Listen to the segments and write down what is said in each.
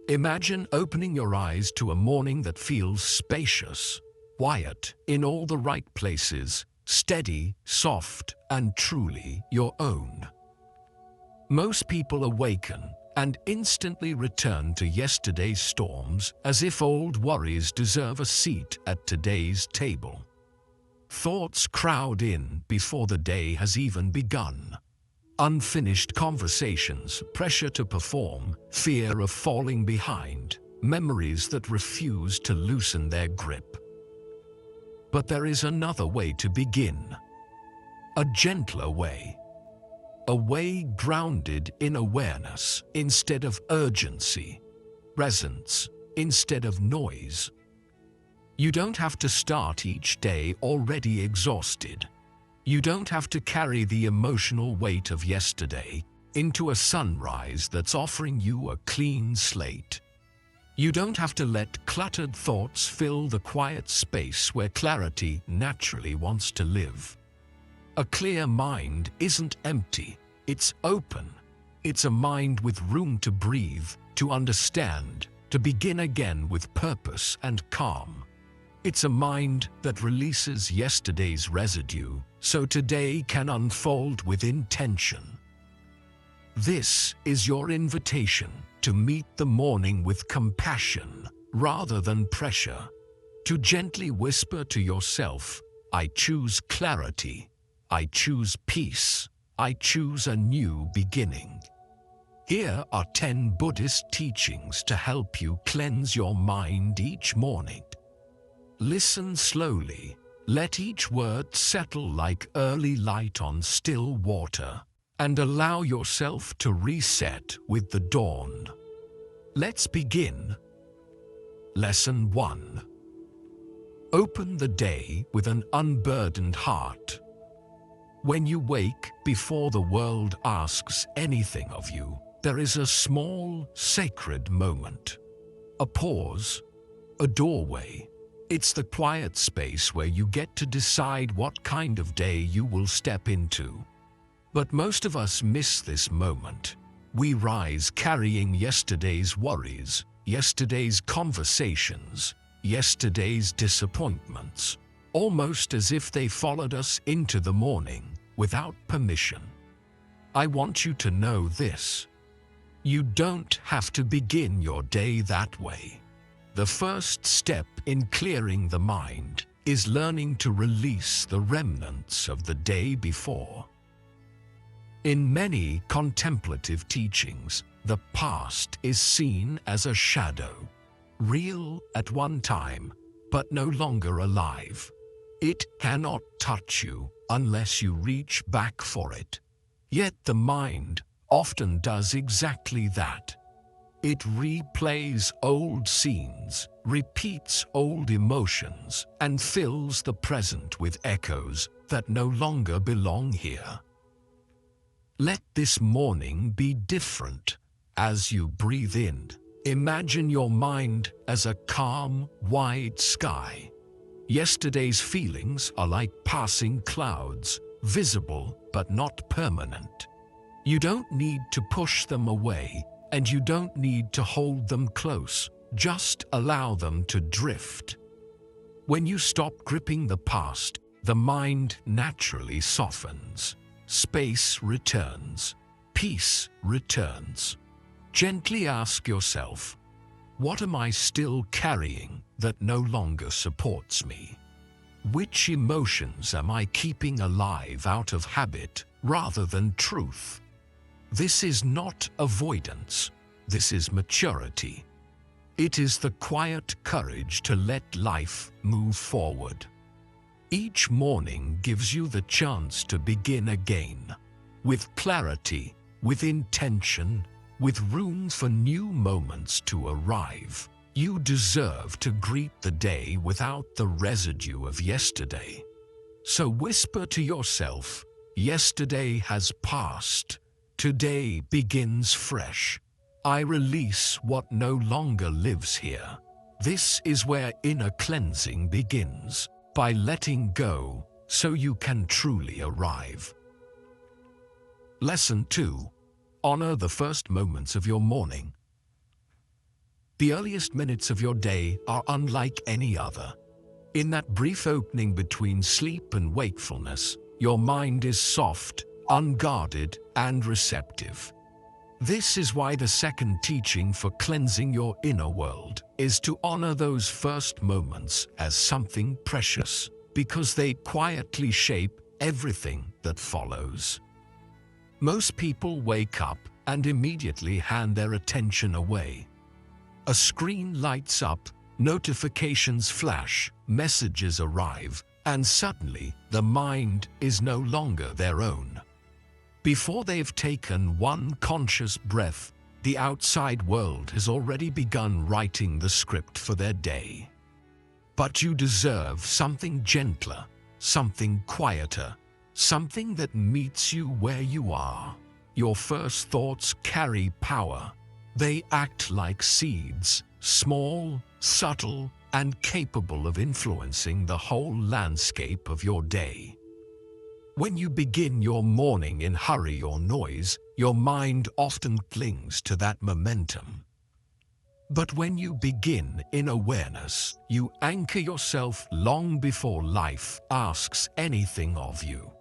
Imagine opening your eyes to a morning that feels spacious, quiet, in all the right places, steady, soft, and truly your own. Most people awaken and instantly return to yesterday's storms as if old worries deserve a seat at today's table. Thoughts crowd in before the day has even begun. Unfinished conversations, pressure to perform, fear of falling behind, memories that refuse to loosen their grip. But there is another way to begin. A gentler way. A way grounded in awareness instead of urgency, presence instead of noise. You don't have to start each day already exhausted. You don't have to carry the emotional weight of yesterday into a sunrise that's offering you a clean slate. You don't have to let cluttered thoughts fill the quiet space where clarity naturally wants to live. A clear mind isn't empty, it's open. It's a mind with room to breathe, to understand, to begin again with purpose and calm. It's a mind that releases yesterday's residue so today can unfold with intention. This is your invitation to meet the morning with compassion rather than pressure, to gently whisper to yourself, I choose clarity, I choose peace, I choose a new beginning. Here are 10 Buddhist teachings to help you cleanse your mind each morning. Listen slowly. Let each word settle like early light on still water, and allow yourself to reset with the dawn. Let's begin. Lesson 1. Open the day with an unburdened heart. When you wake before the world asks anything of you, there is a small, sacred moment. A pause, a doorway. It's the quiet space where you get to decide what kind of day you will step into. But most of us miss this moment. We rise carrying yesterday's worries, yesterday's conversations, yesterday's disappointments, almost as if they followed us into the morning without permission. I want you to know this. You don't have to begin your day that way. The first step in clearing the mind is learning to release the remnants of the day before. In many contemplative teachings, the past is seen as a shadow, real at one time, but no longer alive. It cannot touch you unless you reach back for it. Yet the mind often does exactly that. It replays old scenes, repeats old emotions, and fills the present with echoes that no longer belong here. Let this morning be different. As you breathe in, imagine your mind as a calm, wide sky. Yesterday's feelings are like passing clouds, visible but not permanent. You don't need to push them away, and you don't need to hold them close. Just allow them to drift. When you stop gripping the past, the mind naturally softens. Space returns. Peace returns. Gently ask yourself, what am I still carrying that no longer supports me? Which emotions am I keeping alive out of habit rather than truth? This is not avoidance. This is maturity. It is the quiet courage to let life move forward. Each morning gives you the chance to begin again, with clarity, with intention, with room for new moments to arrive. You deserve to greet the day without the residue of yesterday. So whisper to yourself, yesterday has passed. Today begins fresh. I release what no longer lives here. This is where inner cleansing begins, by letting go so you can truly arrive. Lesson 2. Honor the first moments of your morning. The earliest minutes of your day are unlike any other. In that brief opening between sleep and wakefulness, your mind is soft, unguarded, and receptive. This is why the second teaching for cleansing your inner world is to honor those first moments as something precious, because they quietly shape everything that follows. Most people wake up and immediately hand their attention away. A screen lights up, notifications flash, messages arrive, and suddenly the mind is no longer their own. Before they've taken one conscious breath, the outside world has already begun writing the script for their day. But you deserve something gentler, something quieter, something that meets you where you are. Your first thoughts carry power. They act like seeds, small, subtle, and capable of influencing the whole landscape of your day. When you begin your morning in hurry or noise, your mind often clings to that momentum. But when you begin in awareness, you anchor yourself long before life asks anything of you.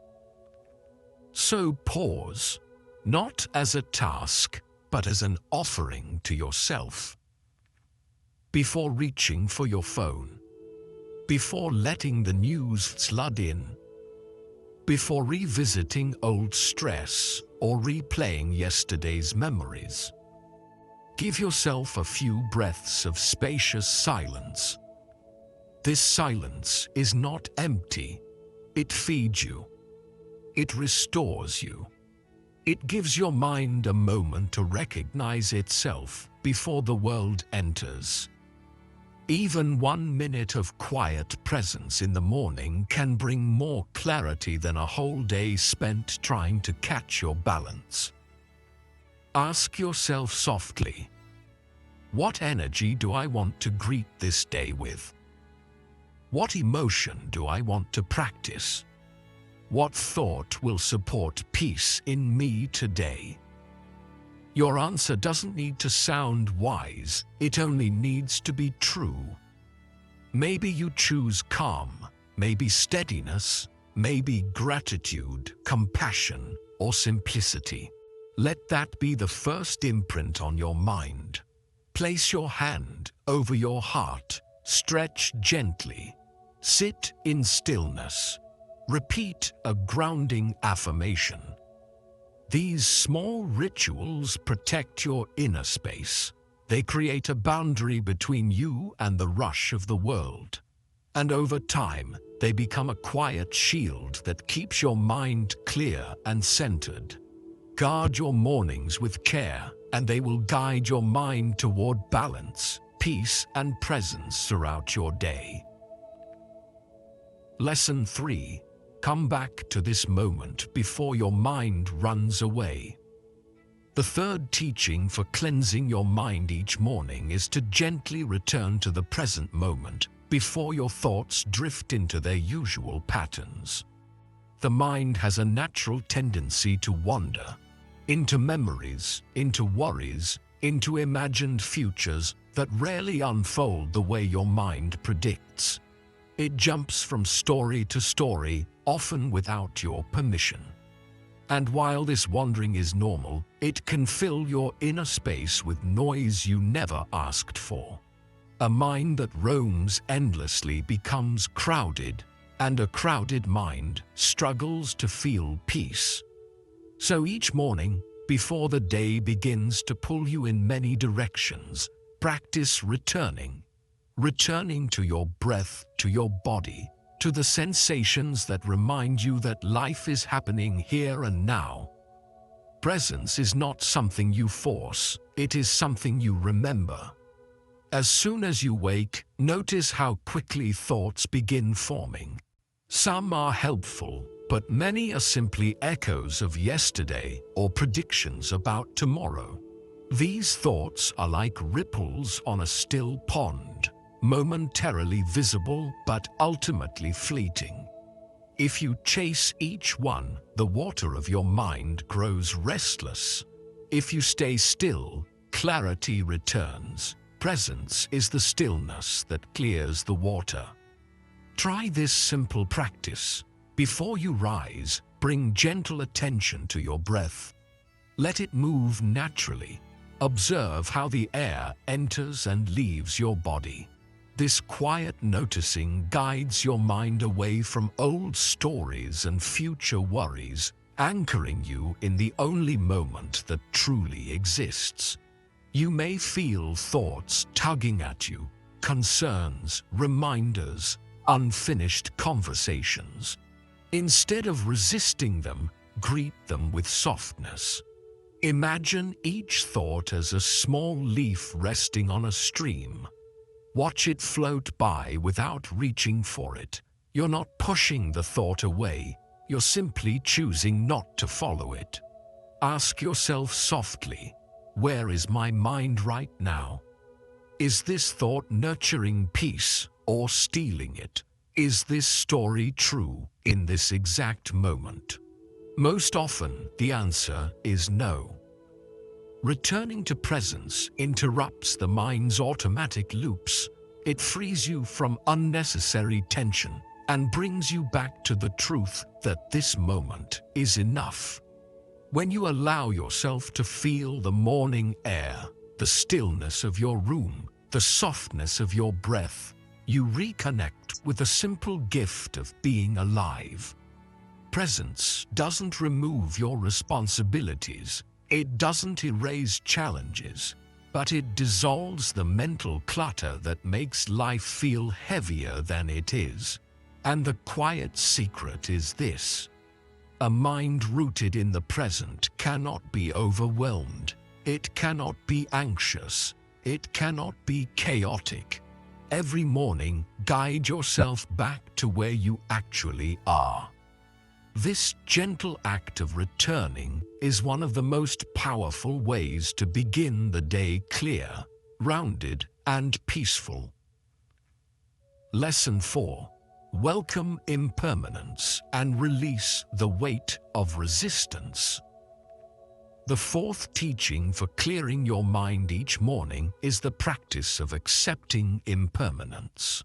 So pause, not as a task, but as an offering to yourself. Before reaching for your phone, before letting the news flood in, before revisiting old stress or replaying yesterday's memories, give yourself a few breaths of spacious silence. This silence is not empty. It feeds you. It restores you. It gives your mind a moment to recognize itself before the world enters. Even 1 minute of quiet presence in the morning can bring more clarity than a whole day spent trying to catch your balance. Ask yourself softly, what energy do I want to greet this day with? What emotion do I want to practice? What thought will support peace in me today? Your answer doesn't need to sound wise, it only needs to be true. Maybe you choose calm, maybe steadiness, maybe gratitude, compassion, or simplicity. Let that be the first imprint on your mind. Place your hand over your heart, stretch gently, sit in stillness. Repeat a grounding affirmation. These small rituals protect your inner space. They create a boundary between you and the rush of the world. And over time, they become a quiet shield that keeps your mind clear and centered. Guard your mornings with care, and they will guide your mind toward balance, peace, and presence throughout your day. Lesson 3. Come back to this moment before your mind runs away. The third teaching for cleansing your mind each morning is to gently return to the present moment before your thoughts drift into their usual patterns. The mind has a natural tendency to wander into memories, into worries, into imagined futures that rarely unfold the way your mind predicts. It jumps from story to story, often without your permission. And while this wandering is normal, it can fill your inner space with noise you never asked for. A mind that roams endlessly becomes crowded, and a crowded mind struggles to feel peace. So each morning, before the day begins to pull you in many directions, practice returning to your breath, to your body, to the sensations that remind you that life is happening here and now. Presence is not something you force, it is something you remember. As soon as you wake, notice how quickly thoughts begin forming. Some are helpful, but many are simply echoes of yesterday or predictions about tomorrow. These thoughts are like ripples on a still pond, momentarily visible but ultimately fleeting. If you chase each one, the water of your mind grows restless. If you stay still, clarity returns. Presence is the stillness that clears the water. Try this simple practice. Before you rise, bring gentle attention to your breath. Let it move naturally. Observe how the air enters and leaves your body. This quiet noticing guides your mind away from old stories and future worries, anchoring you in the only moment that truly exists. You may feel thoughts tugging at you, concerns, reminders, unfinished conversations. Instead of resisting them, greet them with softness. Imagine each thought as a small leaf resting on a stream. Watch it float by without reaching for it. You're not pushing the thought away, you're simply choosing not to follow it. Ask yourself softly, where is my mind right now? Is this thought nurturing peace or stealing it? Is this story true in this exact moment? Most often, the answer is no. Returning to presence interrupts the mind's automatic loops. It frees you from unnecessary tension and brings you back to the truth that this moment is enough. When you allow yourself to feel the morning air, the stillness of your room, the softness of your breath, you reconnect with the simple gift of being alive. Presence doesn't remove your responsibilities. It doesn't erase challenges, but it dissolves the mental clutter that makes life feel heavier than it is. And the quiet secret is this: a mind rooted in the present cannot be overwhelmed. It cannot be anxious. It cannot be chaotic. Every morning, guide yourself back to where you actually are. This gentle act of returning is one of the most powerful ways to begin the day clear, rounded, and peaceful. Lesson 4. Welcome impermanence and release the weight of resistance. The fourth teaching for clearing your mind each morning is the practice of accepting impermanence.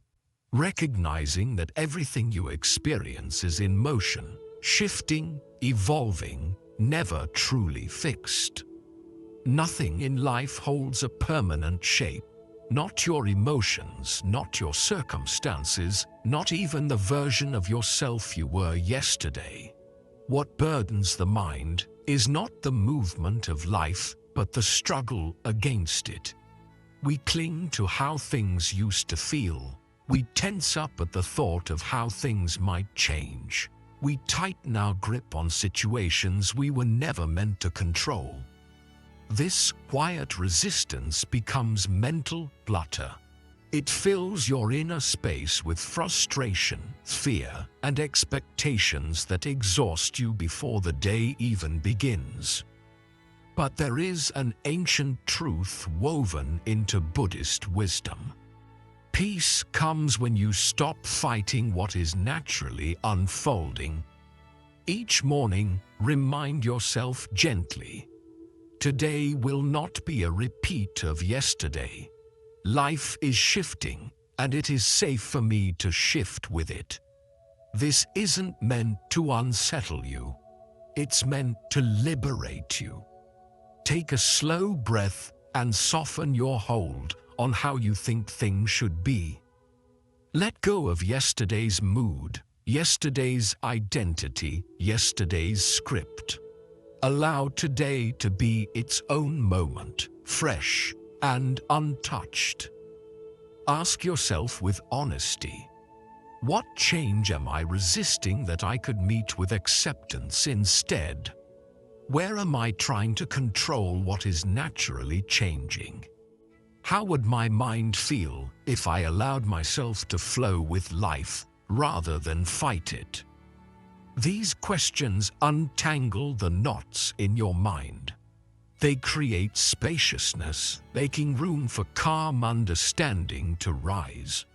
Recognizing that everything you experience is in motion, shifting, evolving, never truly fixed. Nothing in life holds a permanent shape. Not your emotions, not your circumstances, not even the version of yourself you were yesterday. What burdens the mind is not the movement of life, but the struggle against it. We cling to how things used to feel. We tense up at the thought of how things might change. We tighten our grip on situations we were never meant to control. This quiet resistance becomes mental clutter. It fills your inner space with frustration, fear, and expectations that exhaust you before the day even begins. But there is an ancient truth woven into Buddhist wisdom. Peace comes when you stop fighting what is naturally unfolding. Each morning, remind yourself gently, today will not be a repeat of yesterday. Life is shifting, and it is safe for me to shift with it. This isn't meant to unsettle you. It's meant to liberate you. Take a slow breath and soften your hold on how you think things should be. Let go of yesterday's mood, yesterday's identity, yesterday's script. Allow today to be its own moment, fresh and untouched. Ask yourself with honesty, what change am I resisting that I could meet with acceptance instead? Where am I trying to control what is naturally changing? How would my mind feel if I allowed myself to flow with life rather than fight it? These questions untangle the knots in your mind. They create spaciousness, making room for calm understanding to rise.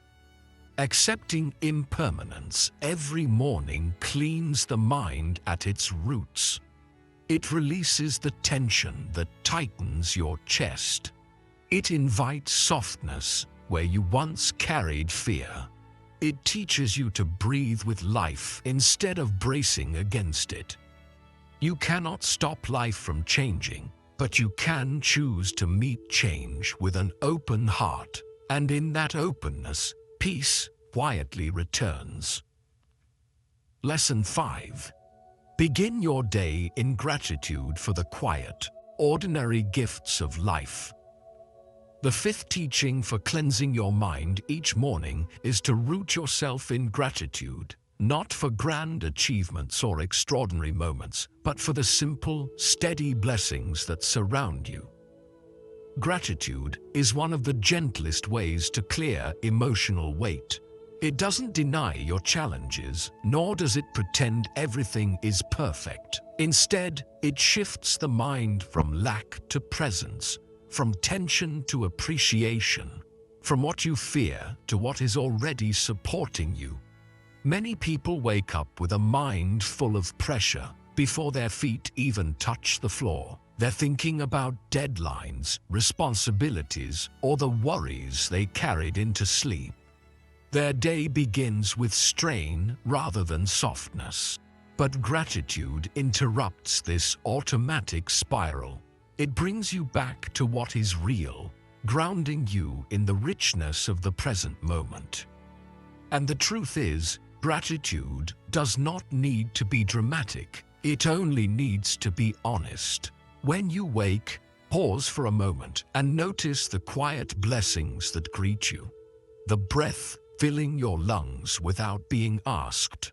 Accepting impermanence every morning cleans the mind at its roots. It releases the tension that tightens your chest. It invites softness where you once carried fear. It teaches you to breathe with life instead of bracing against it. You cannot stop life from changing, but you can choose to meet change with an open heart, and in that openness, peace quietly returns. Lesson 5. Begin your day in gratitude for the quiet, ordinary gifts of life. The fifth teaching for cleansing your mind each morning is to root yourself in gratitude, not for grand achievements or extraordinary moments, but for the simple, steady blessings that surround you. Gratitude is one of the gentlest ways to clear emotional weight. It doesn't deny your challenges, nor does it pretend everything is perfect. Instead, it shifts the mind from lack to presence, from tension to appreciation, from what you fear to what is already supporting you. Many people wake up with a mind full of pressure before their feet even touch the floor. They're thinking about deadlines, responsibilities, or the worries they carried into sleep. Their day begins with strain rather than softness. But gratitude interrupts this automatic spiral. It brings you back to what is real, grounding you in the richness of the present moment. And the truth is, gratitude does not need to be dramatic. It only needs to be honest. When you wake, pause for a moment and notice the quiet blessings that greet you. The breath filling your lungs without being asked.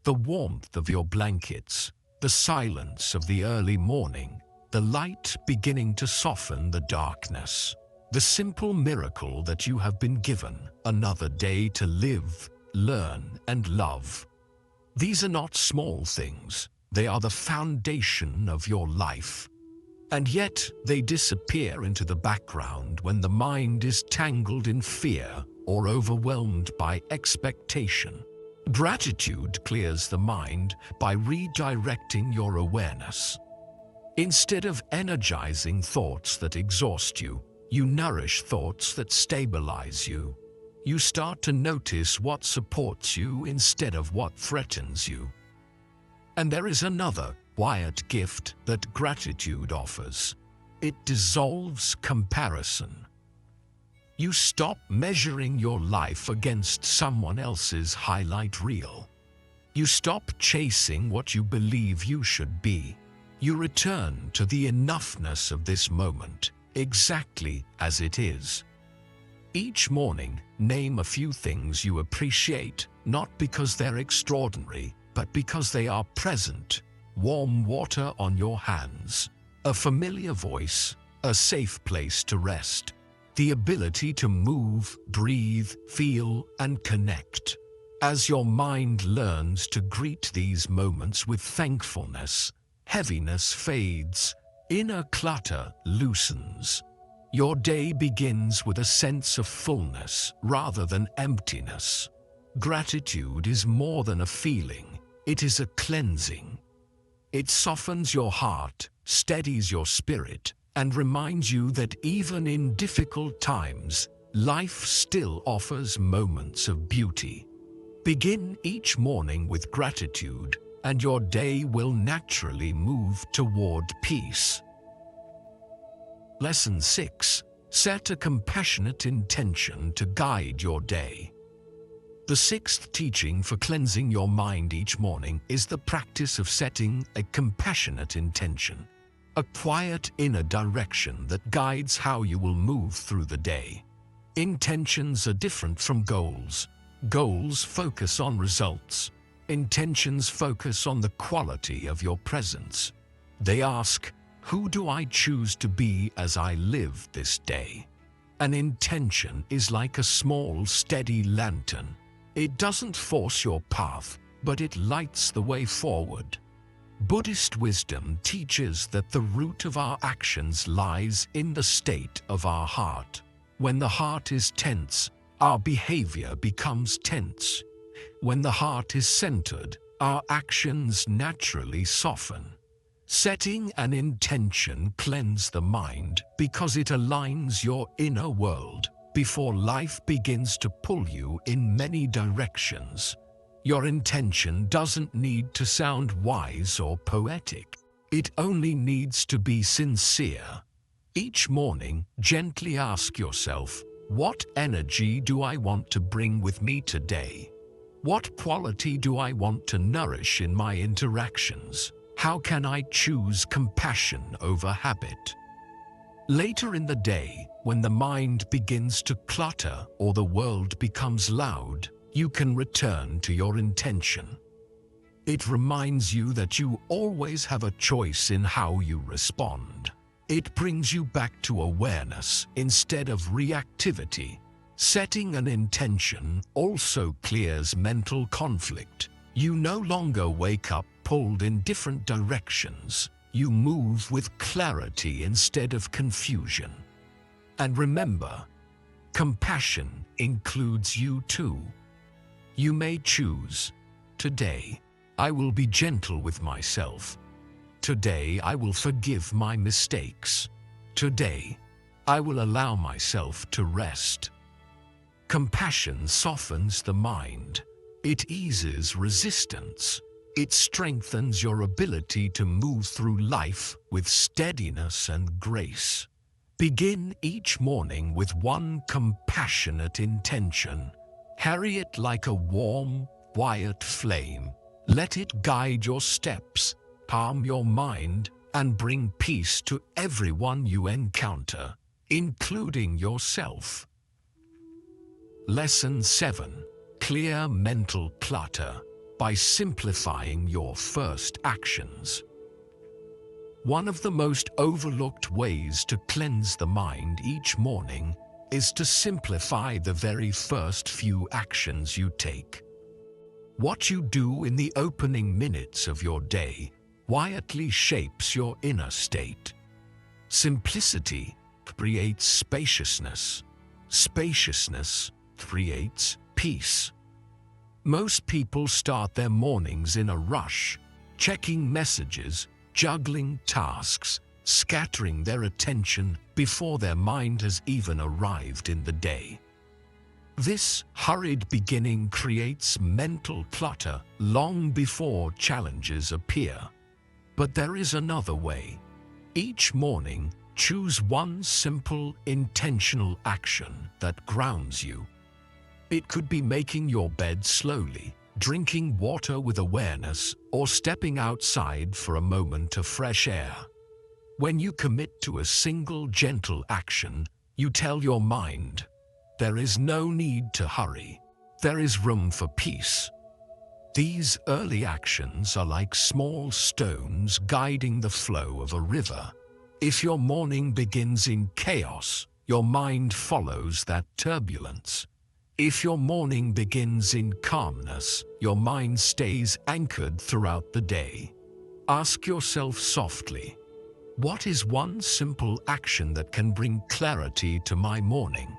The warmth of your blankets. The silence of the early morning. The light beginning to soften the darkness. The simple miracle that you have been given another day to live, learn, and love. These are not small things. They are the foundation of your life. And yet, they disappear into the background when the mind is tangled in fear or overwhelmed by expectation. Gratitude clears the mind by redirecting your awareness. Instead of energizing thoughts that exhaust you, you nourish thoughts that stabilize you. You start to notice what supports you instead of what threatens you. And there is another quiet gift that gratitude offers. It dissolves comparison. You stop measuring your life against someone else's highlight reel. You stop chasing what you believe you should be. You return to the enoughness of this moment, exactly as it is. Each morning, name a few things you appreciate, not because they're extraordinary, but because they are present. Warm water on your hands, a familiar voice, a safe place to rest, the ability to move, breathe, feel, and connect. As your mind learns to greet these moments with thankfulness, heaviness fades, inner clutter loosens. Your day begins with a sense of fullness rather than emptiness. Gratitude is more than a feeling, it is a cleansing. It softens your heart, steadies your spirit, and reminds you that even in difficult times, life still offers moments of beauty. Begin each morning with gratitude, and your day will naturally move toward peace. Lesson 6. Set a compassionate intention to guide your day. The sixth teaching for cleansing your mind each morning is the practice of setting a compassionate intention, a quiet inner direction that guides how you will move through the day. Intentions are different from goals. Goals focus on results. Intentions focus on the quality of your presence. They ask, who do I choose to be as I live this day? An intention is like a small, steady lantern. It doesn't force your path, but it lights the way forward. Buddhist wisdom teaches that the root of our actions lies in the state of our heart. When the heart is tense, our behavior becomes tense. When the heart is centered, our actions naturally soften. Setting an intention cleanses the mind because it aligns your inner world before life begins to pull you in many directions. Your intention doesn't need to sound wise or poetic. It only needs to be sincere. Each morning, gently ask yourself, what energy do I want to bring with me today? What quality do I want to nourish in my interactions? How can I choose compassion over habit? Later in the day, when the mind begins to clutter or the world becomes loud, you can return to your intention. It reminds you that you always have a choice in how you respond. It brings you back to awareness instead of reactivity. Setting an intention also clears mental conflict. You no longer wake up pulled in different directions. You move with clarity instead of confusion. And remember, compassion includes you too. You may choose, today, I will be gentle with myself. Today I will forgive my mistakes. Today, I will allow myself to rest. Compassion softens the mind. It eases resistance. It strengthens your ability to move through life with steadiness and grace. Begin each morning with one compassionate intention. Carry it like a warm, quiet flame. Let it guide your steps, calm your mind, and bring peace to everyone you encounter, including yourself. Lesson 7. Clear mental clutter by simplifying your first actions. One of the most overlooked ways to cleanse the mind each morning is to simplify the very first few actions you take. What you do in the opening minutes of your day quietly shapes your inner state. Simplicity creates spaciousness. Spaciousness creates peace. Most people start their mornings in a rush, checking messages, juggling tasks, scattering their attention before their mind has even arrived in the day. This hurried beginning creates mental clutter long before challenges appear. But there is another way. Each morning, choose one simple, intentional action that grounds you. It could be making your bed slowly, drinking water with awareness, or stepping outside for a moment of fresh air. When you commit to a single gentle action, you tell your mind, there is no need to hurry. There is room for peace. These early actions are like small stones guiding the flow of a river. If your morning begins in chaos, your mind follows that turbulence. If your morning begins in calmness, your mind stays anchored throughout the day. Ask yourself softly, what is one simple action that can bring clarity to my morning?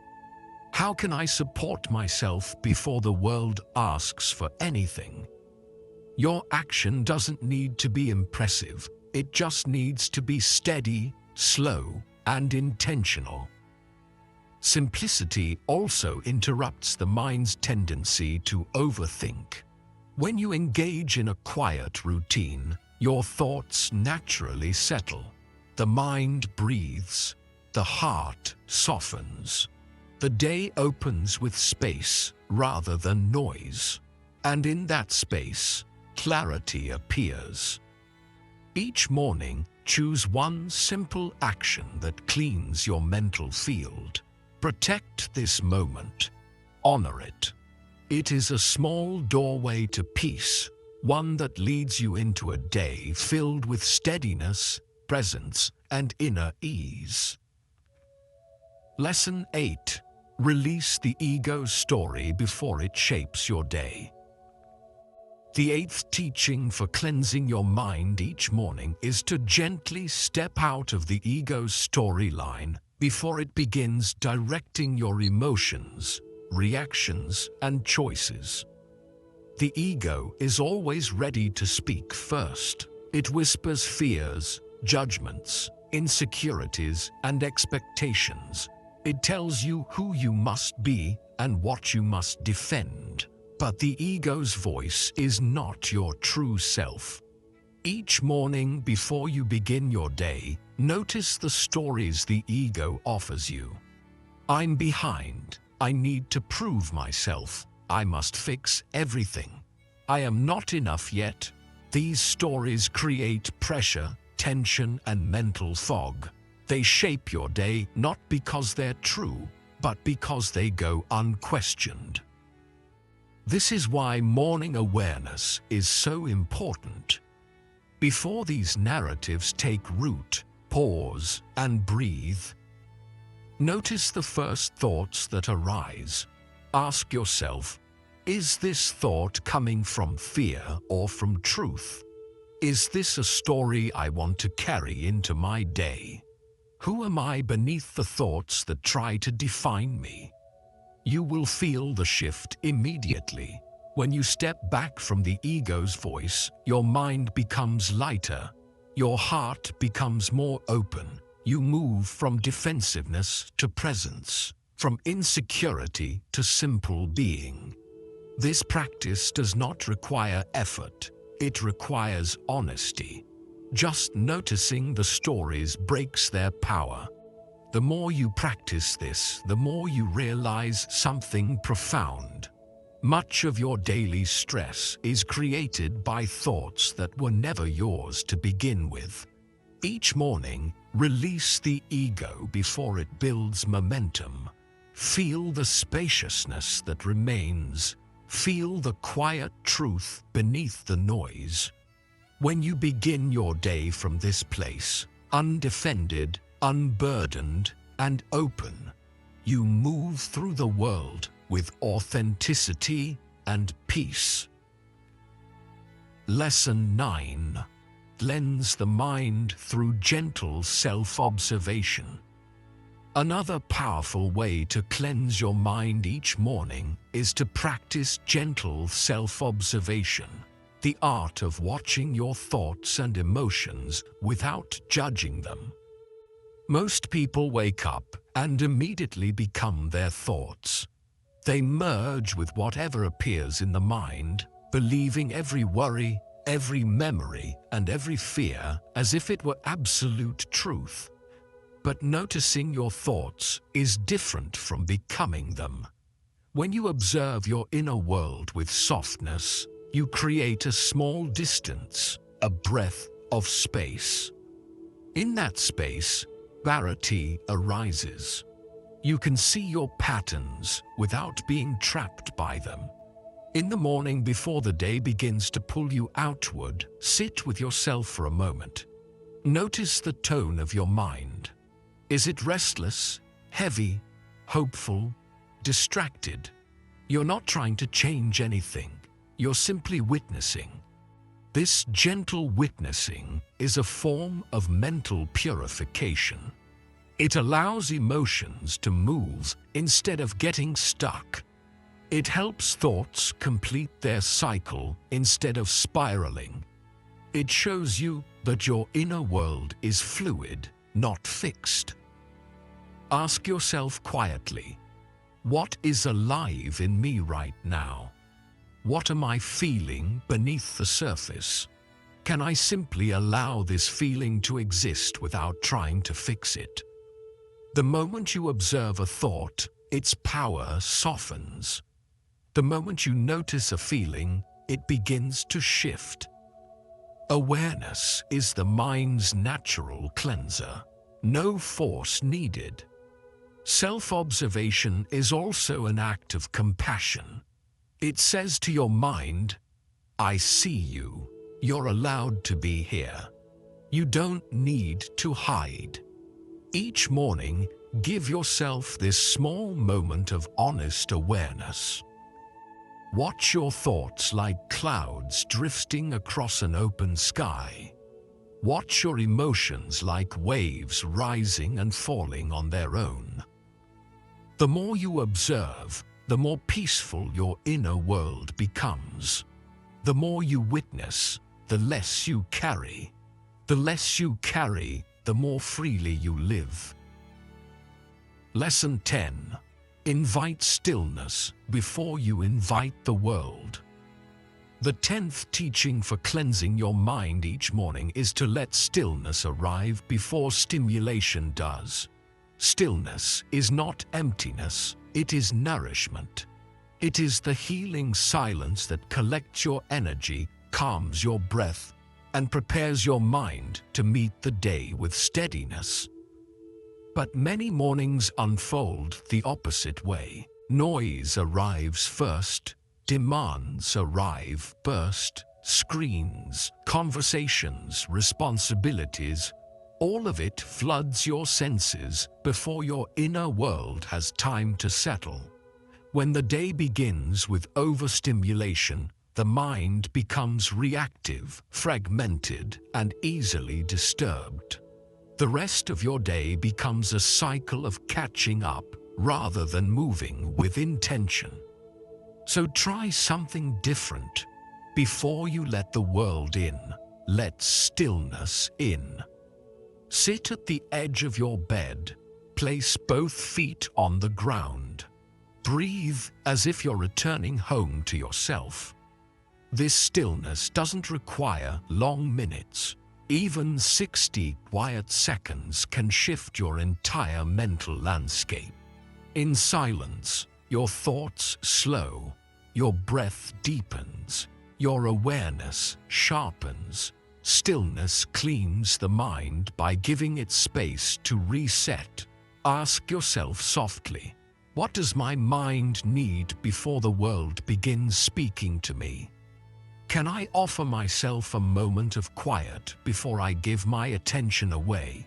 How can I support myself before the world asks for anything? Your action doesn't need to be impressive. It just needs to be steady, slow, and intentional. Simplicity also interrupts the mind's tendency to overthink. When you engage in a quiet routine, your thoughts naturally settle. The mind breathes. The heart softens. The day opens with space rather than noise. And in that space, clarity appears. Each morning, choose one simple action that cleans your mental field. Protect this moment. Honor it. It is a small doorway to peace, one that leads you into a day filled with steadiness, presence, and inner ease. Lesson 8. Release the ego story before it shapes your day. The 8th teaching for cleansing your mind each morning is to gently step out of the ego's storyline before it begins directing your emotions, reactions, and choices. The ego is always ready to speak first. It whispers fears, judgments, insecurities, and expectations. It tells you who you must be and what you must defend. But the ego's voice is not your true self. Each morning before you begin your day, notice the stories the ego offers you. I'm behind. I need to prove myself. I must fix everything. I am not enough yet. These stories create pressure, tension, and mental fog. They shape your day not because they're true, but because they go unquestioned. This is why morning awareness is so important. Before these narratives take root, pause and breathe. Notice the first thoughts that arise. Ask yourself, is this thought coming from fear or from truth? Is this a story I want to carry into my day? Who am I beneath the thoughts that try to define me? You will feel the shift immediately. When you step back from the ego's voice, your mind becomes lighter. Your heart becomes more open. You move from defensiveness to presence, from insecurity to simple being. This practice does not require effort. It requires honesty. Just noticing the stories breaks their power. The more you practice this, the more you realize something profound. Much of your daily stress is created by thoughts that were never yours to begin with. Each morning, release the ego before it builds momentum. Feel the spaciousness that remains. Feel the quiet truth beneath the noise. When you begin your day from this place, undefended, unburdened, and open, you move through the world with authenticity and peace. Lesson 9. Cleanse the mind through gentle self-observation. Another powerful way to cleanse your mind each morning is to practice gentle self-observation, the art of watching your thoughts and emotions without judging them. Most people wake up and immediately become their thoughts. They merge with whatever appears in the mind, believing every worry, every memory, and every fear as if it were absolute truth. But noticing your thoughts is different from becoming them. When you observe your inner world with softness, you create a small distance, a breath of space. In that space, clarity arises. You can see your patterns without being trapped by them. In the morning before the day begins to pull you outward, sit with yourself for a moment. Notice the tone of your mind. Is it restless, heavy, hopeful, distracted? You're not trying to change anything. You're simply witnessing. This gentle witnessing is a form of mental purification. It allows emotions to move instead of getting stuck. It helps thoughts complete their cycle instead of spiraling. It shows you that your inner world is fluid, not fixed. Ask yourself quietly, what is alive in me right now? What am I feeling beneath the surface? Can I simply allow this feeling to exist without trying to fix it? The moment you observe a thought, its power softens. The moment you notice a feeling, it begins to shift. Awareness is the mind's natural cleanser. No force needed. Self-observation is also an act of compassion. It says to your mind, I see you. You're allowed to be here. You don't need to hide. Each morning, give yourself this small moment of honest awareness. Watch your thoughts like clouds drifting across an open sky. Watch your emotions like waves rising and falling on their own. The more you observe, the more peaceful your inner world becomes. The more you witness, the less you carry. The less you carry, the more freely you live. Lesson 10. Invite stillness before you invite the world. The 10th teaching for cleansing your mind each morning is to let stillness arrive before stimulation does. Stillness is not emptiness, it is nourishment. It is the healing silence that collects your energy, calms your breath, and prepares your mind to meet the day with steadiness. But many mornings unfold the opposite way. Noise arrives first, demands arrive first, screens, conversations, responsibilities, all of it floods your senses before your inner world has time to settle. When the day begins with overstimulation, the mind becomes reactive, fragmented, and easily disturbed. The rest of your day becomes a cycle of catching up rather than moving with intention. So try something different. Before you let the world in, let stillness in. Sit at the edge of your bed. Place both feet on the ground. Breathe as if you're returning home to yourself. This stillness doesn't require long minutes. Even 60 quiet seconds can shift your entire mental landscape. In silence, your thoughts slow, your breath deepens, your awareness sharpens. Stillness cleans the mind by giving it space to reset. Ask yourself softly, what does my mind need before the world begins speaking to me? Can I offer myself a moment of quiet before I give my attention away?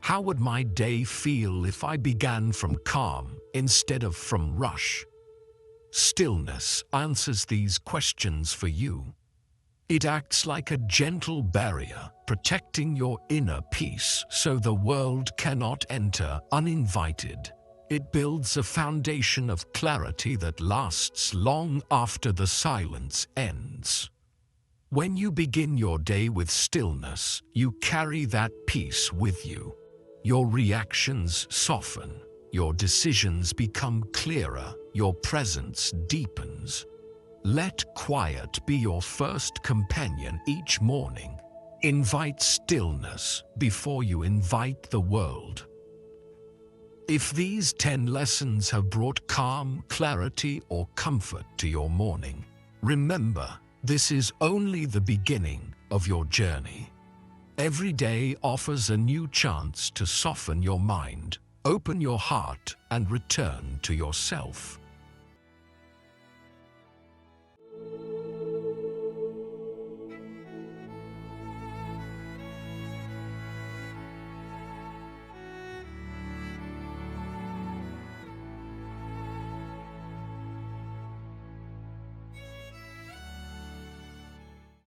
How would my day feel if I began from calm instead of from rush? Stillness answers these questions for you. It acts like a gentle barrier, protecting your inner peace so the world cannot enter uninvited. It builds a foundation of clarity that lasts long after the silence ends. When you begin your day with stillness, you carry that peace with you. Your reactions soften, your decisions become clearer, your presence deepens. Let quiet be your first companion each morning. Invite stillness before you invite the world. If these 10 lessons have brought calm, clarity, or comfort to your morning, remember, this is only the beginning of your journey. Every day offers a new chance to soften your mind, open your heart, and return to yourself.